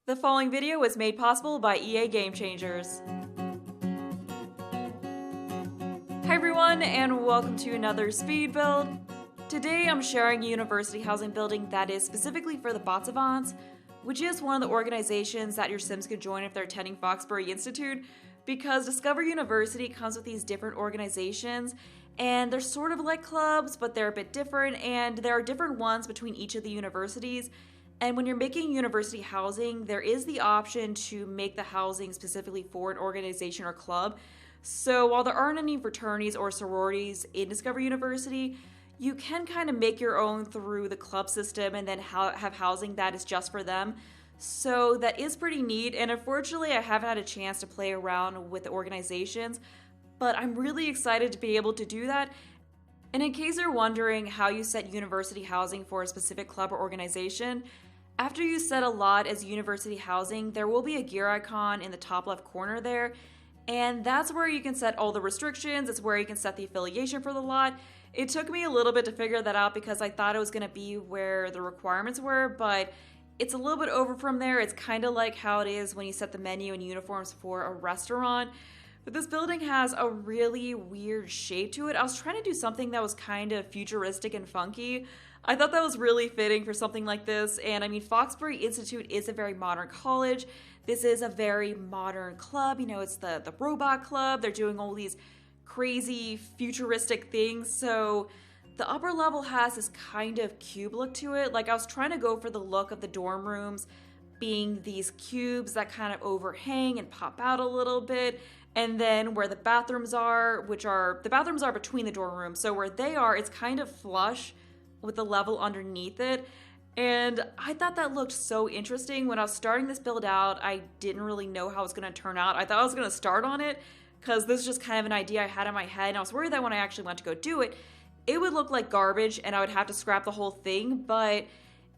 The following video was made possible by EA Game Changers. Hi everyone, and welcome to another speed build. Today I'm sharing a university housing building that is specifically for the Bot Savants, which is one of the organizations that your Sims could join if they're attending Foxbury Institute, because Discover University comes with these different organizations, and they're sort of like clubs, but they're a bit different, and there are different ones between each of the universities. And when you're making university housing, there is the option to make the housing specifically for an organization or club. So while there aren't any fraternities or sororities in Discover University, you can kind of make your own through the club system and then have housing that is just for them. So that is pretty neat, and unfortunately I haven't had a chance to play around with the organizations, but I'm really excited to be able to do that. And in case you're wondering how you set university housing for a specific club or organization, after you set a lot as university housing, there will be a gear icon in the top left corner there, and that's where you can set all the restrictions. It's where you can set the affiliation for the lot. It took me a little bit to figure that out because I thought it was going to be where the requirements were, but it's a little bit over from there. It's kind of like how it is when you set the menu and uniforms for a restaurant. But this building has a really weird shape to it. I was trying to do something that was kind of futuristic and funky. I thought that was really fitting for something like this, and I mean, Foxbury Institute is a very modern college. This is a very modern club. You know, it's the robot club. They're doing all these crazy futuristic things, so the upper level has this kind of cube look to it. Like, I was trying to go for the look of the dorm rooms being these cubes that kind of overhang and pop out a little bit, and then where the bathrooms are, the bathrooms are between the dorm rooms, so where they are, it's kind of flush with the level underneath it. And I thought that looked so interesting. When I was starting this build out, I didn't really know how it was going to turn out. I thought I was going to start on it because this is just kind of an idea I had in my head, and I was worried that when I actually went to go do it, it would look like garbage and I would have to scrap the whole thing, but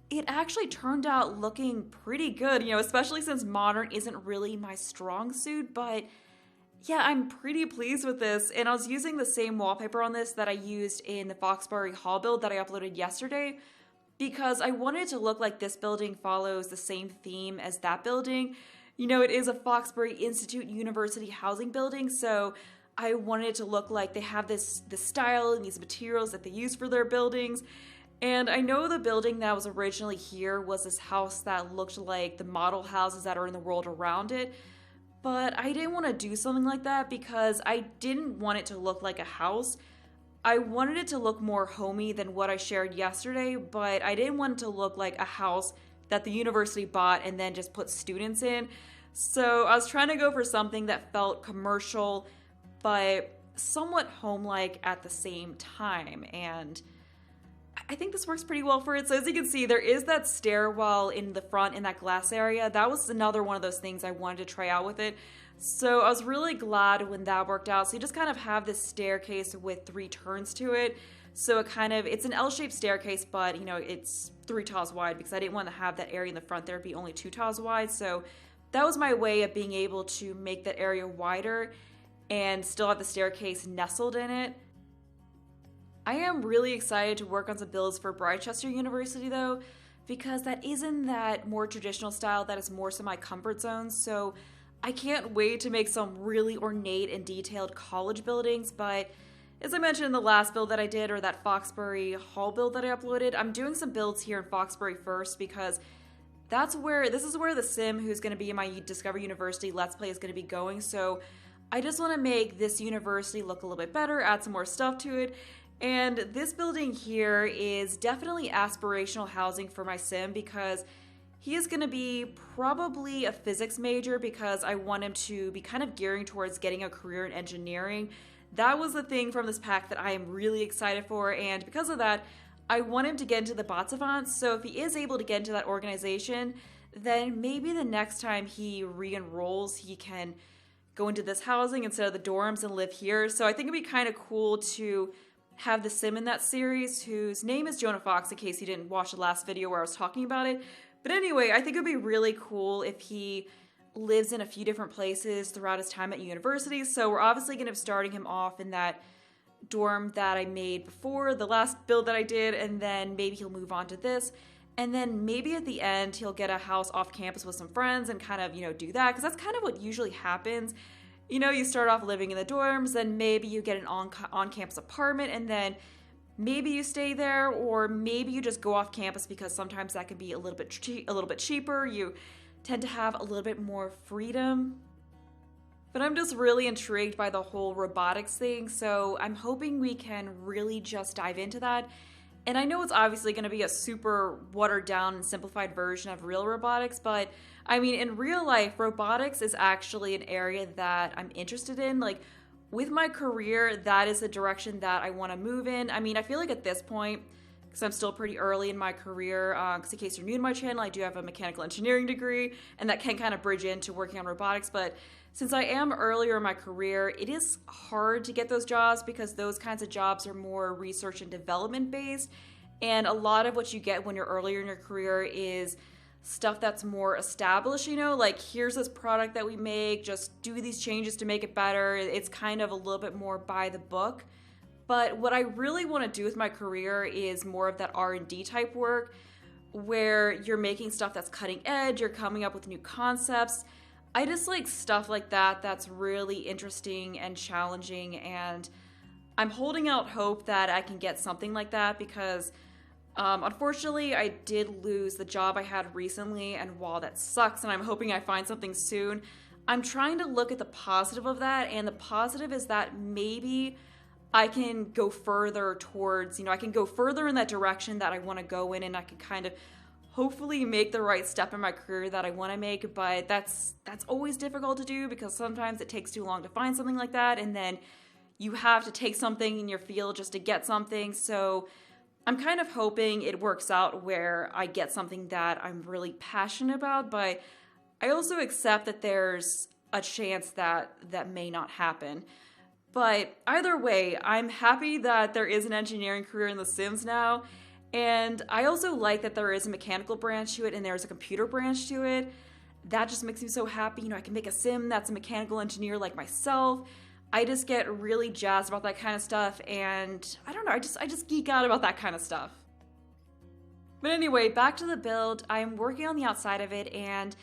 it actually turned out looking pretty good, you know, especially since modern isn't really my strong suit. But yeah, I'm pretty pleased with this, and I was using the same wallpaper on this that I used in the Foxbury Hall build that I uploaded yesterday, because I wanted it to look like this building follows the same theme as that building. You know, it is a Foxbury Institute University housing building, so I wanted it to look like they have this style and these materials that they use for their buildings. And I know the building that was originally here was this house that looked like the model houses that are in the world around it, but I didn't want to do something like that because I didn't want it to look like a house. I wanted it to look more homey than what I shared yesterday, but I didn't want it to look like a house that the university bought and then just put students in. So I was trying to go for something that felt commercial, but somewhat home-like at the same time, and I think this works pretty well for it. So as you can see, there is that stairwell in the front in that glass area. That was another one of those things I wanted to try out with it. So I was really glad when that worked out. So you just kind of have this staircase with 3 turns to it. So it's an L-shaped staircase, but you know, it's 3 tiles wide because I didn't want to have that area in the front there be only 2 tiles wide. So that was my way of being able to make that area wider and still have the staircase nestled in it. I am really excited to work on some builds for Brightchester University though, because that isn't that more traditional style that is more so my comfort zone. So I can't wait to make some really ornate and detailed college buildings. But as I mentioned in the last build that I did, or that Foxbury Hall build that I uploaded, I'm doing some builds here in Foxbury first because this is where the sim who's going to be in my Discover University Let's Play is going to be going. So I just want to make this university look a little bit better, add some more stuff to it. And this building here is definitely aspirational housing for my sim because he is going to be probably a physics major because I want him to be kind of gearing towards getting a career in engineering. That was the thing from this pack that I am really excited for, and because of that, I want him to get into the Bot Savants. So if he is able to get into that organization, then maybe the next time he re-enrolls, he can go into this housing instead of the dorms and live here. So I think it'd be kind of cool to have the sim in that series, whose name is Jonah Fox, in case you didn't watch the last video where I was talking about it. But anyway, I think it would be really cool if he lives in a few different places throughout his time at university. So we're obviously going to be starting him off in that dorm that I made before, the last build that I did, and then maybe he'll move on to this. And then maybe at the end, he'll get a house off campus with some friends and kind of, do that. Because that's kind of what usually happens. You start off living in the dorms, then maybe you get an on-campus apartment, and then maybe you stay there, or maybe you just go off campus because sometimes that can be a little bit cheaper. You tend to have a little bit more freedom. But I'm just really intrigued by the whole robotics thing, so I'm hoping we can really just dive into that. And I know it's obviously going to be a super watered down and simplified version of real robotics, but I mean, in real life, robotics is actually an area that I'm interested in. Like, with my career, that is the direction that I want to move in. I mean, I feel like at this point, because I'm still pretty early in my career, because in case you're new to my channel, I do have a mechanical engineering degree, and that can kind of bridge into working on robotics, but since I am earlier in my career, it is hard to get those jobs because those kinds of jobs are more research and development based. And a lot of what you get when you're earlier in your career is stuff that's more established, like here's this product that we make, just do these changes to make it better. It's kind of a little bit more by the book. But what I really want to do with my career is more of that R&D type work where you're making stuff that's cutting edge, you're coming up with new concepts. I just like stuff like that that's really interesting and challenging, and I'm holding out hope that I can get something like that because unfortunately I did lose the job I had recently, and while that sucks and I'm hoping I find something soon, I'm trying to look at the positive of that, and the positive is that maybe I can go further towards, I can go further in that direction that I want to go in, and I can kind of hopefully make the right step in my career that I want to make, but that's always difficult to do because sometimes it takes too long to find something like that, and then you have to take something in your field just to get something. So I'm kind of hoping it works out where I get something that I'm really passionate about, but I also accept that there's a chance that that may not happen. But either way, I'm happy that there is an engineering career in The Sims now. And I also like that there is a mechanical branch to it and there's a computer branch to it. That just makes me so happy. I can make a sim that's a mechanical engineer like myself. I just get really jazzed about that kind of stuff, and I don't know, I just geek out about that kind of stuff. But anyway, back to the build. I'm working on the outside of it, and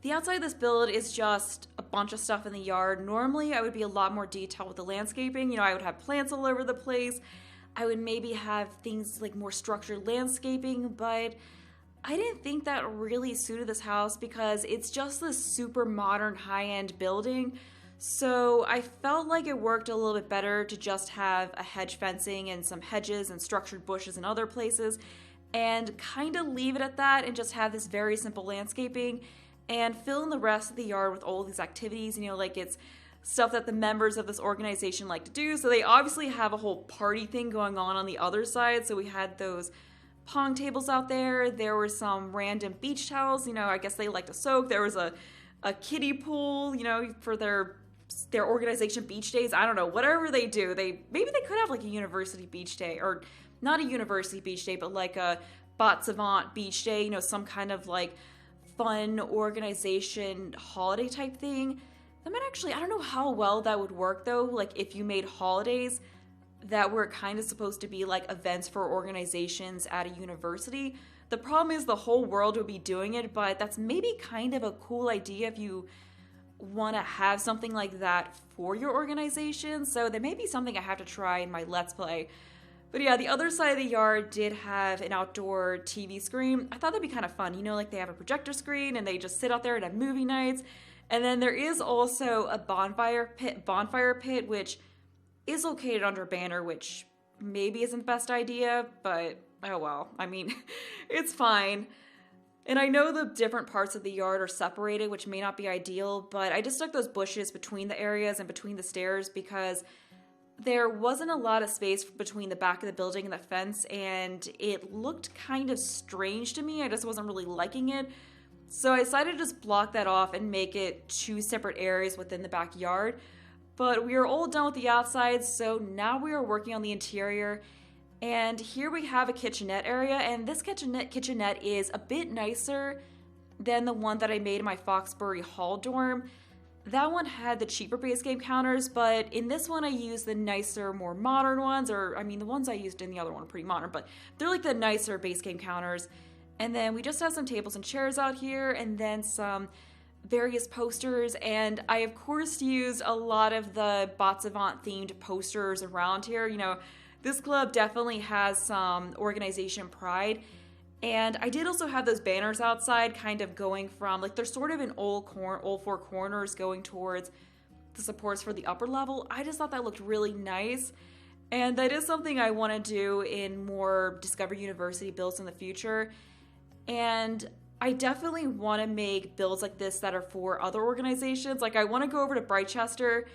the outside of this build is just a bunch of stuff in the yard. Normally, I would be a lot more detailed with the landscaping. I would have plants all over the place. I would maybe have things like more structured landscaping, but I didn't think that really suited this house because it's just this super modern high-end building. So I felt like it worked a little bit better to just have a hedge fencing and some hedges and structured bushes in other places and kind of leave it at that and just have this very simple landscaping and fill in the rest of the yard with all these activities, like it's stuff that the members of this organization like to do. So they obviously have a whole party thing going on the other side. So we had those pong tables out there. There were some random beach towels, I guess they like to soak. There was a kiddie pool, for their organization beach days. I don't know, whatever they do. Maybe they could have like a university beach day, or not a university beach day, but like a Bot Savant beach day, some kind of like fun organization holiday type thing. That might actually, I don't know how well that would work though, like if you made holidays that were kind of supposed to be like events for organizations at a university. The problem is the whole world would be doing it, but that's maybe kind of a cool idea if you want to have something like that for your organization. So that may be something I have to try in my Let's Play. But yeah, the other side of the yard did have an outdoor TV screen. I thought that'd be kind of fun, like they have a projector screen and they just sit out there and have movie nights. And then there is also a bonfire pit, which is located under a banner, which maybe isn't the best idea, but oh well. I mean, it's fine. And I know the different parts of the yard are separated, which may not be ideal, but I just stuck those bushes between the areas and between the stairs because there wasn't a lot of space between the back of the building and the fence, and it looked kind of strange to me. I just wasn't really liking it. So I decided to just block that off and make it two separate areas within the backyard. But we are all done with the outside, so now we are working on the interior. And here we have a kitchenette area, and this kitchenette is a bit nicer than the one that I made in my Foxbury Hall dorm. That one had the cheaper base game counters, but in this one I used the nicer, more modern ones, or I mean the ones I used in the other one are pretty modern, but they're like the nicer base game counters. And then we just have some tables and chairs out here, and then some various posters. And I, of course, used a lot of the Bot Savant themed posters around here. You know, this club definitely has some organization pride. And I did also have those banners outside kind of going from, like, they're sort of in all four corners going towards the supports for the upper level. I just thought that looked really nice. And that is something I want to do in more Discovery University builds in the future. And I definitely want to make builds like this that are for other organizations. Like, I want to go over to Brightchester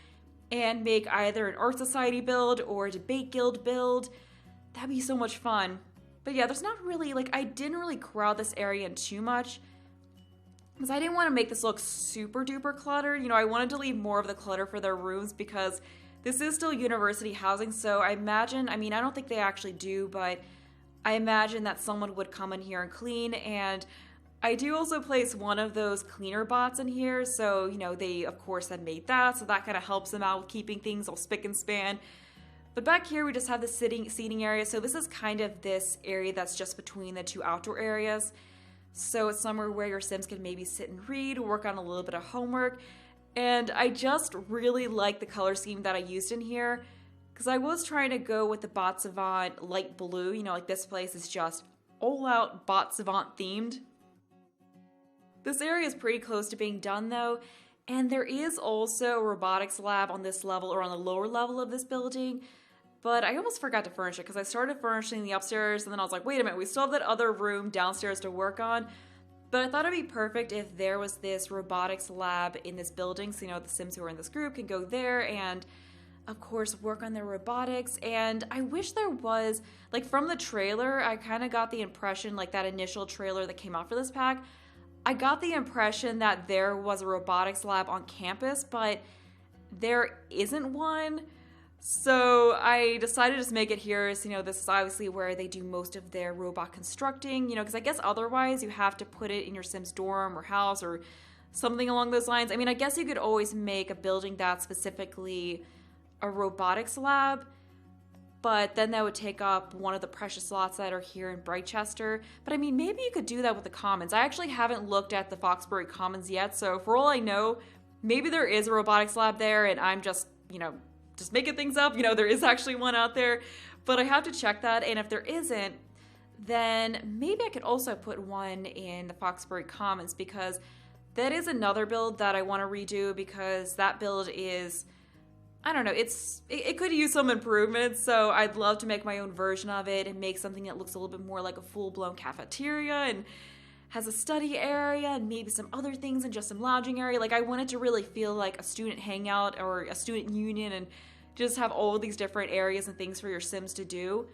and make either an art society build or a debate guild build. That'd be so much fun. But yeah, there's not really, like, I didn't really crowd this area in too much because I didn't want to make this look super duper cluttered. You know, I wanted to leave more of the clutter for their rooms because this is still university housing. So I imagine, I mean, I don't think they actually do, but I imagine that someone would come in here and clean. And I do also place one of those cleaner bots in here. So, you know, they, of course, had made that. So that kind of helps them out with keeping things all spick and span. But back here, we just have the seating area. So this is kind of this area that's just between the two outdoor areas. So it's somewhere where your Sims can maybe sit and read, work on a little bit of homework. And I just really like the color scheme that I used in here because I was trying to go with the Bot Savant light blue. You know, like this place is just all out Bot Savant themed. This area is pretty close to being done though. And there is also a robotics lab on this level or on the lower level of this building. But I almost forgot to furnish it because I started furnishing the upstairs and then I was like, wait a minute, we still have that other room downstairs to work on. But I thought it'd be perfect if there was this robotics lab in this building. So, you know, the Sims who are in this group can go there and, of course, work on their robotics. And I wish there was, like, from the trailer, I kind of got the impression, like that initial trailer that came out for this pack, I got the impression that there was a robotics lab on campus, but there isn't one. So I decided to just make it here. So, you know, this is obviously where they do most of their robot constructing, you know, because I guess otherwise you have to put it in your Sim's dorm or house or something along those lines. I mean, I guess you could always make a building that's specifically a robotics lab, but then that would take up one of the precious slots that are here in Brightchester. But I mean, maybe you could do that with the Commons. I actually haven't looked at the Foxbury Commons yet, so for all I know, maybe there is a robotics lab there and I'm just, you know, just making things up. You know, there is actually one out there, but I have to check that. And if there isn't, then maybe I could also put one in the Foxbury Commons because that is another build that I want to redo because that build is, I don't know, it could use some improvements. So I'd love to make my own version of it and make something that looks a little bit more like a full-blown cafeteria and has a study area and maybe some other things and just some lounging area. Like I want it to really feel like a student hangout or a student union and just have all these different areas and things for your Sims to do.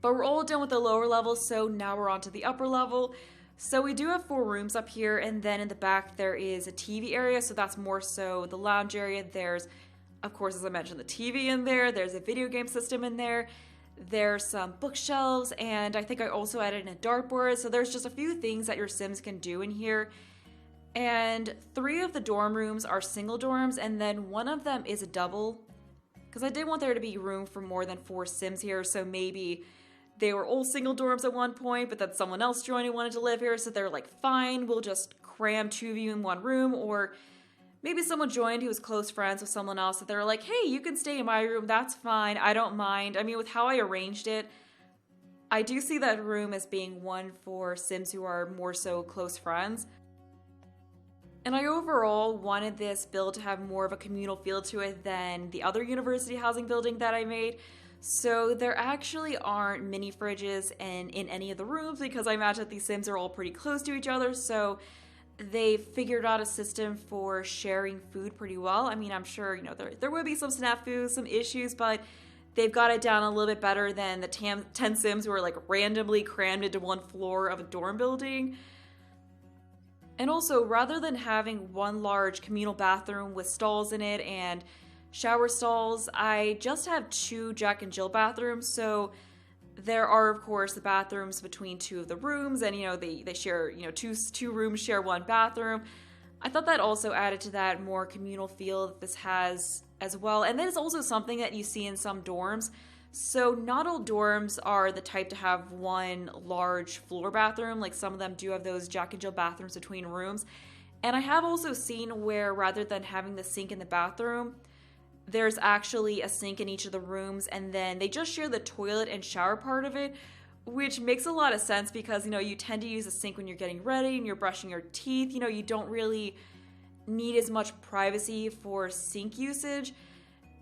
But we're all done with the lower level, so now we're on to the upper level. So we do have 4 rooms up here, and then in the back there is a TV area, so that's more so the lounge area. There's, of course, as I mentioned, the TV in there. There's a video game system in there. There's some bookshelves, and I think I also added in a dartboard. So there's just a few things that your Sims can do in here. And 3 of the dorm rooms are single dorms, and then one of them is a double. Because I did want there to be room for more than 4 Sims here, so maybe they were all single dorms at one point, but then someone else joined who wanted to live here, so they're like, fine, we'll just cram 2 of you in one room, or maybe someone joined who was close friends with someone else, that they're like, hey, you can stay in my room, that's fine, I don't mind. I mean, with how I arranged it, I do see that room as being one for Sims who are more so close friends. And I overall wanted this build to have more of a communal feel to it than the other university housing building that I made. So there actually aren't mini fridges in any of the rooms because I imagine that these Sims are all pretty close to each other. So they figured out a system for sharing food pretty well. I mean, I'm sure, you know, there will be some snafus, some issues, but they've got it down a little bit better than the 10 Sims who are like randomly crammed into one floor of a dorm building. And also, rather than having one large communal bathroom with stalls in it and shower stalls, I just have 2 Jack and Jill bathrooms. So there are, of course, the bathrooms between 2 of the rooms, and, you know, they share, you know, two rooms share one bathroom. I thought that also added to that more communal feel that this has as well. And then it's also something that you see in some dorms. So not all dorms are the type to have one large floor bathroom. Like some of them do have those Jack and Jill bathrooms between rooms. And I have also seen where rather than having the sink in the bathroom, there's actually a sink in each of the rooms, and then they just share the toilet and shower part of it, which makes a lot of sense because, you tend to use a sink when you're getting ready and you're brushing your teeth. You don't really need as much privacy for sink usage,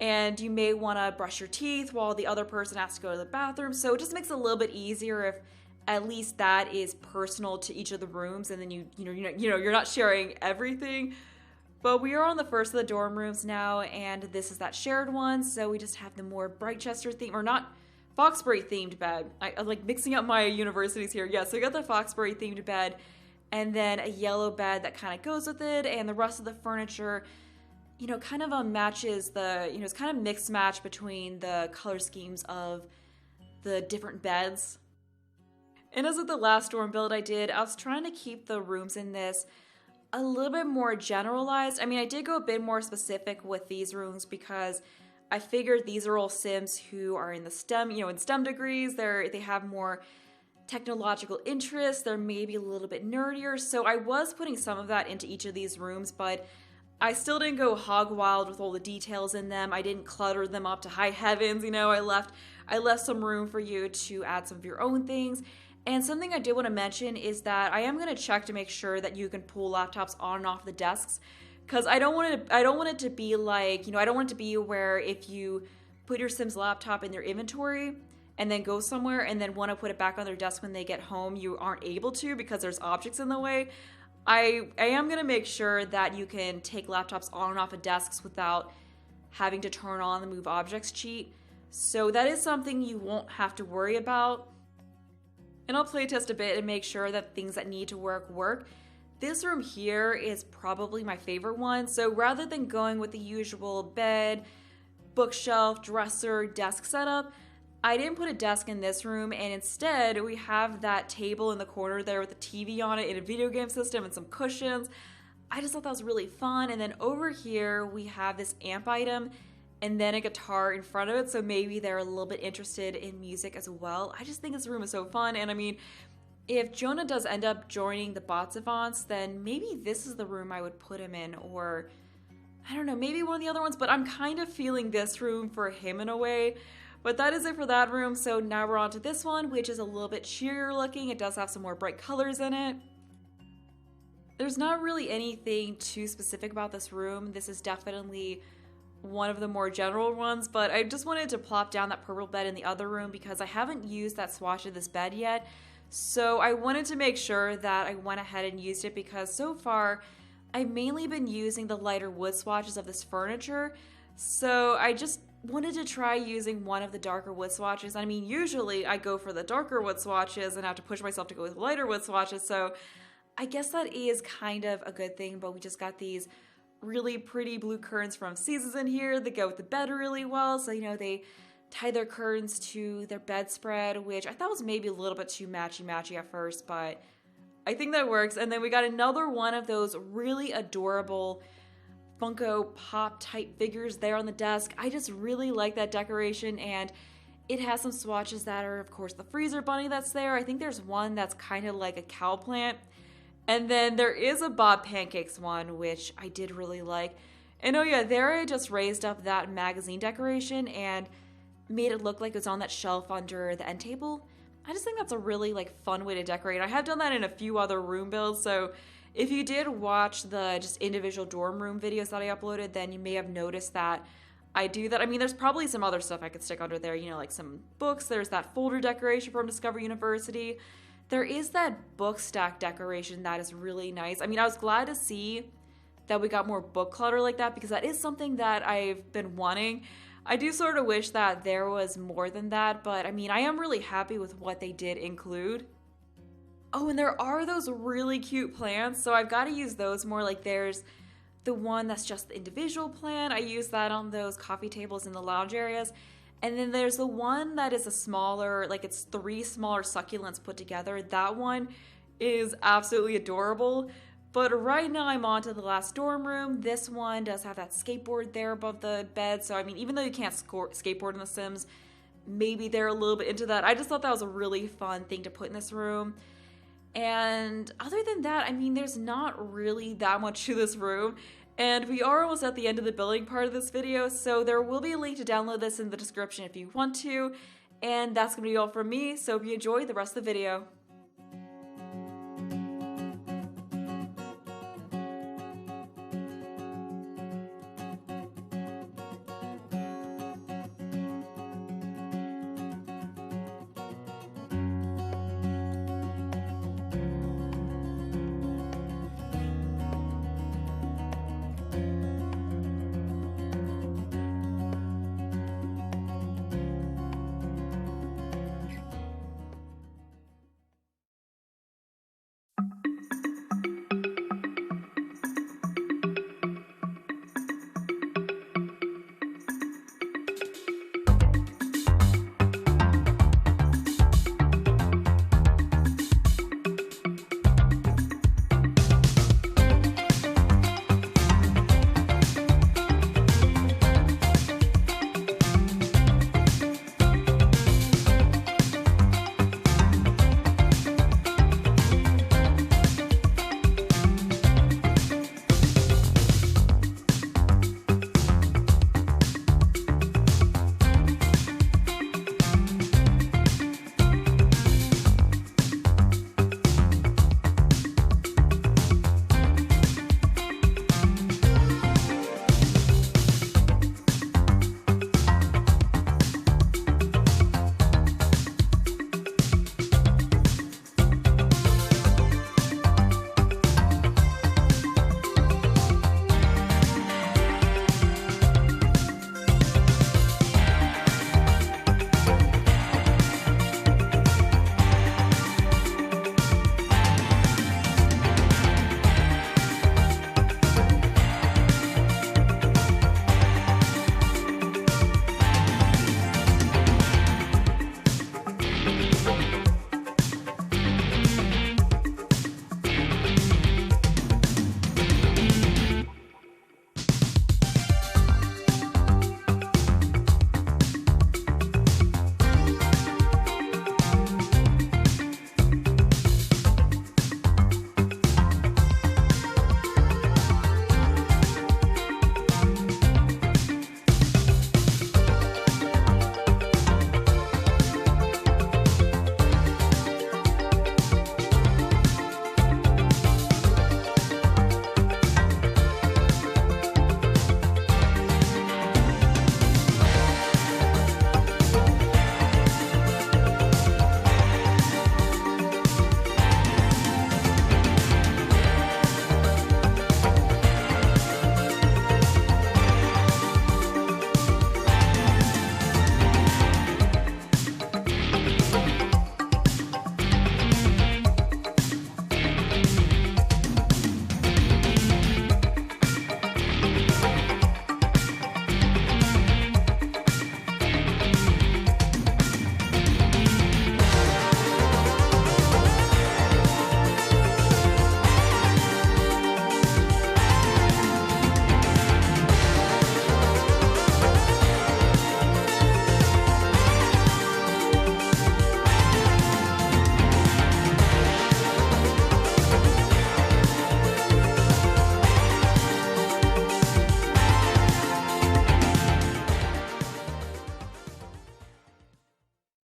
and you may want to brush your teeth while the other person has to go to the bathroom. So it just makes it a little bit easier if at least that is personal to each of the rooms, and then you're not sharing everything. But we are on the first of the dorm rooms now, and this is that shared one. So we just have the more Brightchester theme, or not Foxbury themed bed. I like mixing up my universities here. Yeah, so we got the Foxbury themed bed, and then a yellow bed that kind of goes with it, and the rest of the furniture, kind of matches the, it's kind of mixed match between the color schemes of the different beds. And as with the last dorm build I did, I was trying to keep the rooms in this a little bit more generalized. I mean, I did go a bit more specific with these rooms because I figured these are all Sims who are in the STEM, in STEM degrees. They have more technological interests. They're maybe a little bit nerdier. So I was putting some of that into each of these rooms, but I still didn't go hog wild with all the details in them. I didn't clutter them up to high heavens. I left some room for you to add some of your own things. And something I did want to mention is that I am going to check to make sure that you can pull laptops on and off the desks, because I don't want it to be like, I don't want it to be where if you put your Sim's laptop in their inventory and then go somewhere and then want to put it back on their desk when they get home, you aren't able to because there's objects in the way. I am going to make sure that you can take laptops on and off of desks without having to turn on the move objects cheat. So that is something you won't have to worry about. And I'll playtest a bit and make sure that things that need to work. This room here is probably my favorite one. So rather than going with the usual bed, bookshelf, dresser, desk setup, I didn't put a desk in this room, and instead we have that table in the corner there with a TV on it and a video game system and some cushions. I just thought that was really fun. And then over here we have this amp item and then a guitar in front of it, so maybe they're a little bit interested in music as well. I just think this room is so fun, and I mean, if Jonah does end up joining the Bot Savants, then maybe this is the room I would put him in, or I don't know, maybe one of the other ones, but I'm kind of feeling this room for him in a way. But that is it for that room, so now we're on to this one, which is a little bit cheerier looking. It does have some more bright colors in it. There's not really anything too specific about this room. This is definitely one of the more general ones, but I just wanted to plop down that purple bed in the other room because I haven't used that swatch of this bed yet. So I wanted to make sure that I went ahead and used it because so far I've mainly been using the lighter wood swatches of this furniture. So I just wanted to try using one of the darker wood swatches. I mean, usually I go for the darker wood swatches and have to push myself to go with lighter wood swatches. So I guess that is kind of a good thing, but we just got these really pretty blue curtains from Seasons in here that go with the bed really well. So, they tie their curtains to their bedspread, which I thought was maybe a little bit too matchy-matchy at first, but I think that works. And then we got another one of those really adorable Funko Pop type figures there on the desk. I just really like that decoration, and it has some swatches that are, of course, the freezer bunny that's there. I think there's one that's kind of like a cow plant. And then there is a Bob Pancakes one, which I did really like. And oh yeah, there I just raised up that magazine decoration and made it look like it was on that shelf under the end table. I just think that's a really fun way to decorate. I have done that in a few other room builds, so if you did watch the just individual dorm room videos that I uploaded, then you may have noticed that I do that. I mean, there's probably some other stuff I could stick under there, like some books. There's that folder decoration from Discover University. There is that book stack decoration that is really nice. I mean, I was glad to see that we got more book clutter like that because that is something that I've been wanting. I do sort of wish that there was more than that, but I mean, I am really happy with what they did include. Oh, and there are those really cute plants, so I've got to use those more. There's the one that's just the individual plant. I use that on those coffee tables in the lounge areas. And then there's the one that is a smaller, it's 3 smaller succulents put together. That one is absolutely adorable. But right now I'm on to the last dorm room. This one does have that skateboard there above the bed. So, I mean, even though you can't skateboard in The Sims, maybe they're a little bit into that. I just thought that was a really fun thing to put in this room. And other than that, I mean, there's not really that much to this room. And we are almost at the end of the building part of this video, so there will be a link to download this in the description if you want to. And that's going to be all from me, so hope you enjoy the rest of the video.